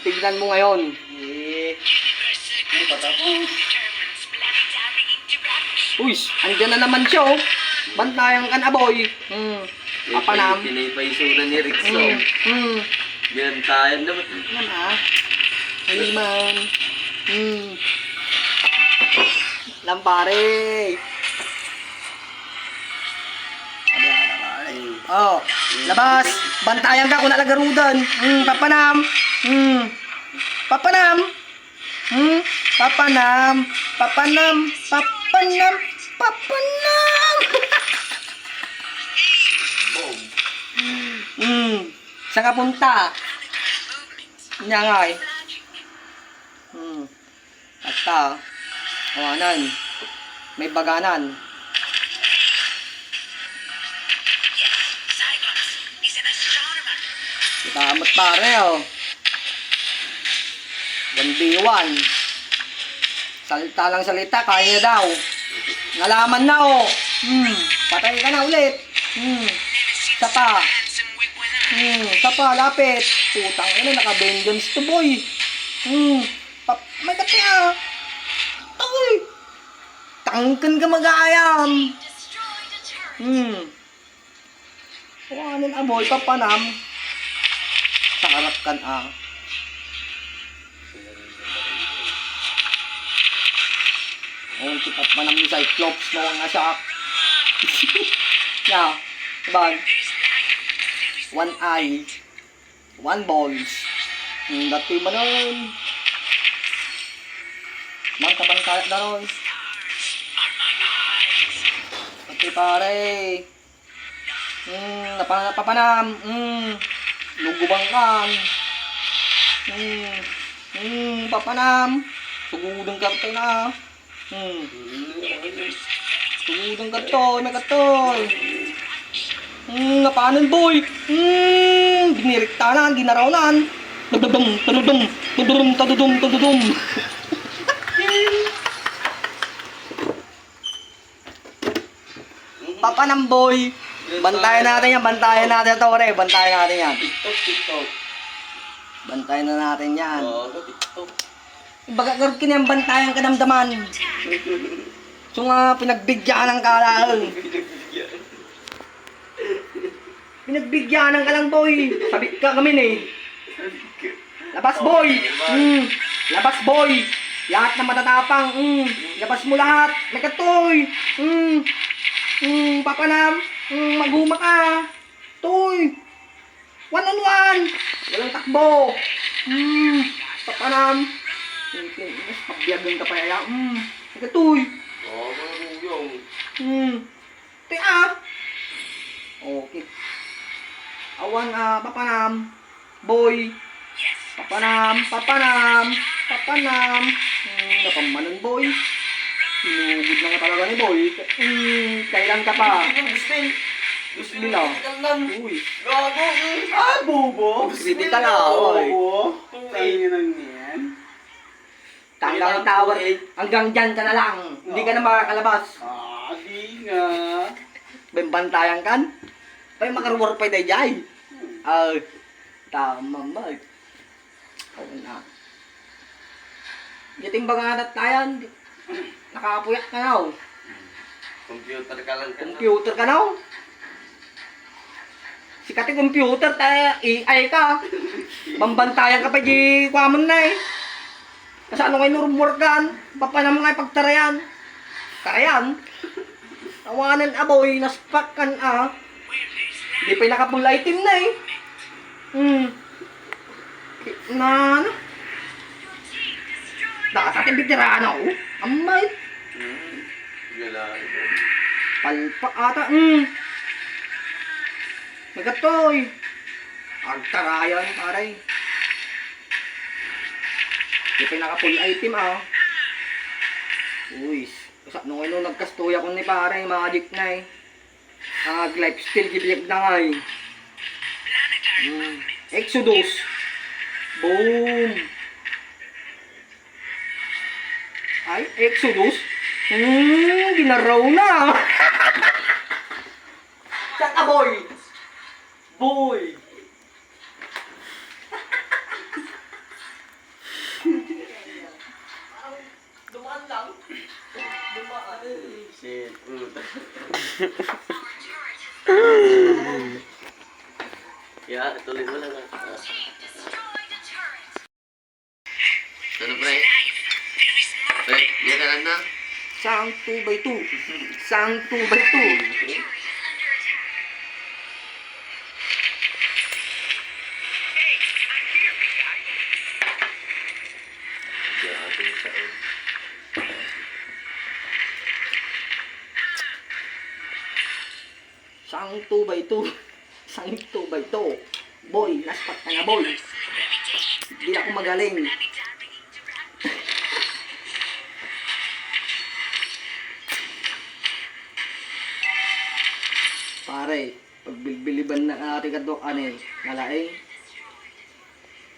Tignan mo ngayon. Ano pa tapos? Uy, andyan na naman siya oh. Bantayan ka na boy. Papanam. Pinay pa yung sura ni Rickson. Binantayan naman. Yan ah. Haliman. Lampare. Oh, labas. Bantayan ka kung nalagarudan. Papanam. Papanam. Papanam. Papanam. Papanam. Papanam. Saan ka punta? Nga nga eh. At awanan. May baganan. Tamot pare oh. 1v1. Salita lang salita, kaya daw. Nalaman na oh. Patay ka na ulit. Sapa. Sapa, lapit. Putang ina, naka-vengeance to boy. May kati ah. Ay. Tangkan ka mag-aayam. Kuhanin aboy, papanam. Sa harap kan ah. Oh, tipat manam ni Cyclops na nga siya. Yeah, diba? One eye, one balls. Dati ba nun? Mangkaban kaya na ron. Dati pare. Napapanam. Lugubang kan. Papanam. Sugudang kartoy na. Sugudang kartoy. May kartoy. Napanan boy. Biniriktanan, ginarawanan. Tududum, tududum, tududum, tududum, tududum. Papanam boy. Bantayan natin yan, bantayan natin ito, re. Bantayan natin yan. TikTok. Bantayan na natin yan. TikTok. Baga karkin yan, bantayan ka damdaman. So nga, pinagbigyan ng kalaan. Pinagbigyan ka lang, boy. Sabit ka kami eh. Labas, boy. Labas, boy. Lahat na matatapang. Labas mo lahat. May katoy. Papanam. Maghuma ka. Toy. One on one. Walang takbo. Papanam. Pagbiyagan ka pa yaya. May katoy. Tia. Okay. Awan papanam. Boy. Papanam. Napamanan boy. Sinugod na nga talaga ni boy. Kailan ka pa? Gusto nila. Uy. Gago. Bobo. Critical boy. Tingin lang yan. Tanggang tower. Hanggang dyan ka na lang. Hindi ka na makakalabas. Di nga. Bembantayan kan? Pay makarwar pa day jay. Tama ba? Oo na. Giting baganat tayan. Nakapuyak ka na. Computer ka lang. Computer ka na. Sikati computer tayo. AI ka. Bambantayan ka pa di kwamon na eh. Kasi ano kayo nurumurkan? Papanam nga ipagtarayan. Karayan. Awanan aboy, naspak kan Hindi pa nakapul item na eh. Ano? Dapat ating bitirano. Amay. Palpak ata. Magatoy. Agtarayan, paray. Hindi pa nakapul item Uy. Kasi nung nagkastuya ko ni pare, magic na eh. Lifesteal gibiyag na nga eh. Exodus. Boom. Ay, Exodus. Ginaraw na. Saan ka boy? Boy. tuloy mo lang. Ano, pre? Pre, yan na. Sang 2x2. Sang 2x2. Grabe sa Sang 2x2. Sang 2x2. Boy, naspat ka na, boy. Hindi ako magaling. Pare, pagbilbiliban na ating kadok, nalaing.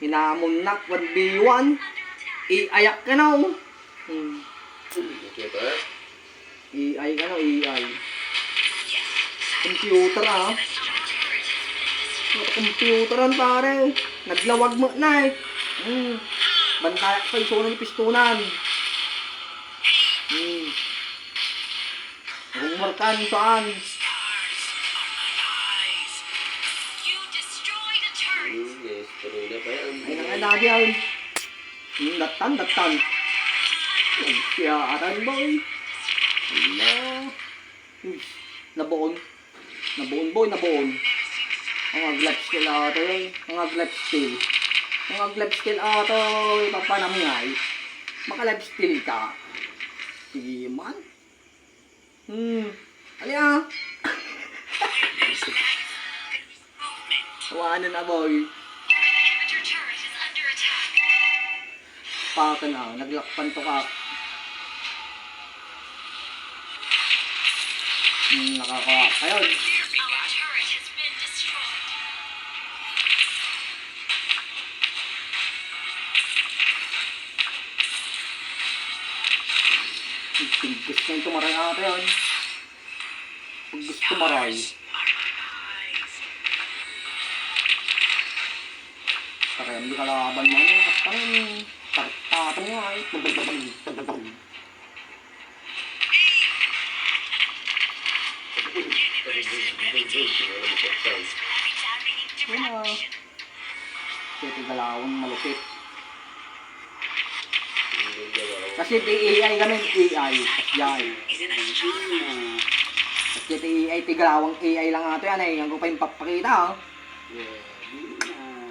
Hinamunak, 1v1. Iayak ka na, oh. Okay ba? AI ka na, AI. Computer, ah. Computeran, pare. Naglawag mo na, eh. Bantay ka pa, isunan ng pistunan. Rumarkan saan? Yes, pero na pa yan. Ay, nanganagi yan. Datan. Siya, aran, boy. Hala. Nabuon. Nabuon, boy, nabuon. Mga glove skill ato, eh. Mga glove skill. Mga glove skill ato, papanamngay. Maka-live skill ka. Sige, man. Alya. Tawanan na, boy. Paka na, naglakpan to ka. Nakakawa. Ayun. Tigis na yung tumaray ata yun. Pag gusto tumaray. Kaya hindi kalaban mo. Ang tartatan nga eh. Yun na. Kasi galawang malupit. Kasi AI kami, AI. Yan. Kasi AI, tigalawang AI lang ato yan eh. Yan ko pa yung papakita, oh.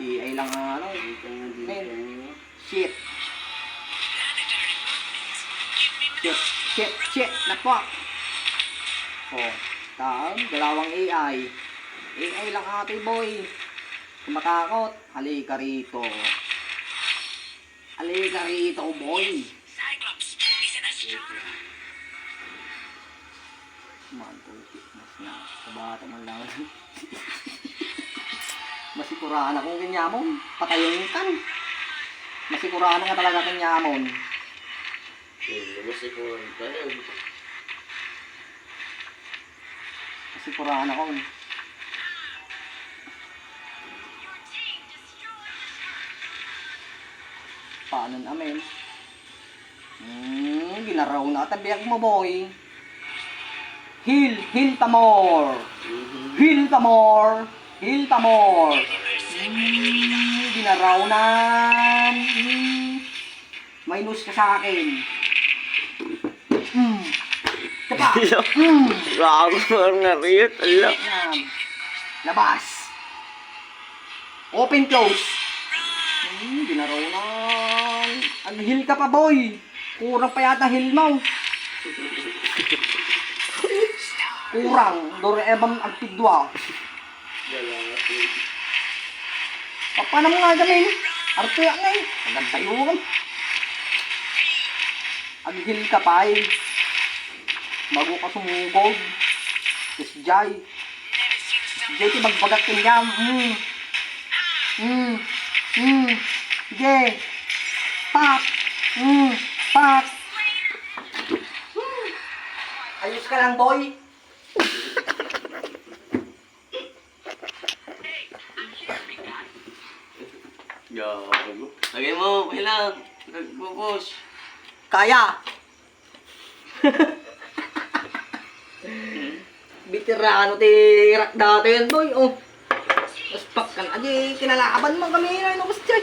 AI lang ano. Shit. Shit. Napok. Oh, taon, galawang AI. AI lang ate, boy. Kung matakot, halika rito. Halika rito, boy. Mas na. Kabata man lang. Masikuraan akong kanyamon. Patayin kan. Masikuraan ka talaga kanyamon. Masikuran pa yan. Masikuraan ako. Paano namin? Ginaraw na tabiyak mo, boy. Heal tamor. Heal tamor. Ginaraw na. Minus ka sa akin. Kapa. Gago nga rin. Ala. Yan. Labas. Open close. Ginaraw na. Heal ka pa, boy. Kurang pa yata heal mo. Kurang. Doraemon agpidwa. Paano mo nga gamin? Arte yan eh. Maganda yun. Aghil ka pa eh. Bago ka sumugod. Si Jai. Si Jai ti magbagat ka niya. Sige. Pak. Pak. Ayos ka lang, boy. Gago. Lagay mo, kailang. Nagbubos. Kaya. Bitirano ti rak dati yan, boy. Oh. Mas Pagkan aja, kinalaban mo kami na ino kasi.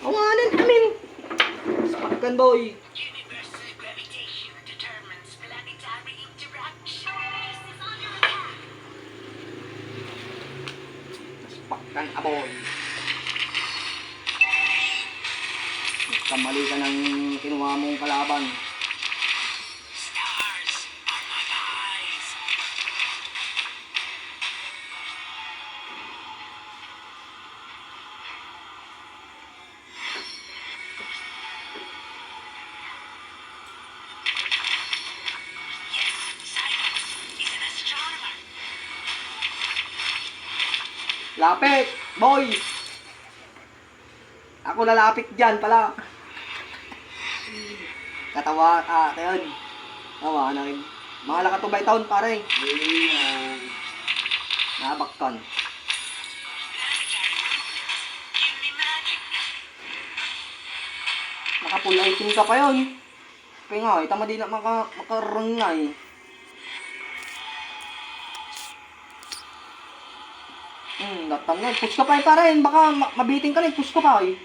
Awanan kami. Pagkan boy. Universal gravitation determines planetary interaction. This is under attack. Pagkan aboy. Kamali ka ng kinuha mong kalaban. Stars are my eyes. Yes, Cyrus is an astronomer. Lapit, boy. Ako lalapit dyan pala. Katawa, yun. Tawa na rin. Mga lakatubay taon pare. Nabakkan. Planetary movements give me magic. Naka-full item ka pa yun. Kaya nga, tama din na makarang na eh. Datang na. Push ka pa eh pare. Baka mabiting ka rin. Push ka pa eh.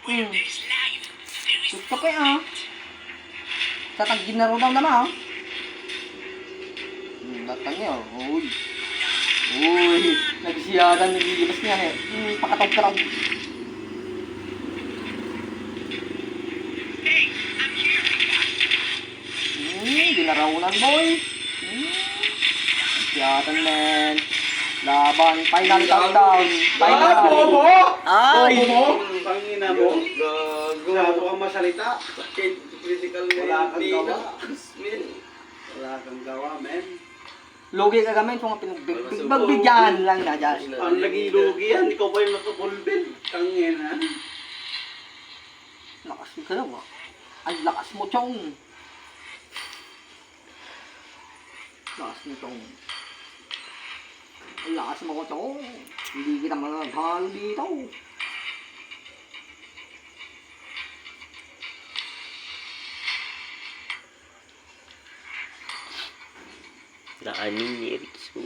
Where there's life, there is Push ka pa eh ah. Tatagin na rin daw naman ah. Datang niya oh. Uy. Uy. Nagsiyatan. Nagigibas niya eh. Pakatog ka raw. Hey, I'm here. Dinaraunan boy. Nagsiyatan men. Laban. Final countdown. Final. Bobo! Ay! Bobo mo! Pangina mo! Gago. Masyado kang masalita. Sakit. Critical Wala kang gawa. maintenance, men. Wala kang gawa, men. Logi ka gamit. Kung pinagbigyan lang na dyan. Ang lagi-lugi yan. Ikaw pa yung nakapulbil. Tangina. Lakas mo ka daw ah. Ang lakas mo chong. Lakas mo chong. Ang lakas mo ko chong. Hindi kita maghalo dito. Daanin ni Erickson.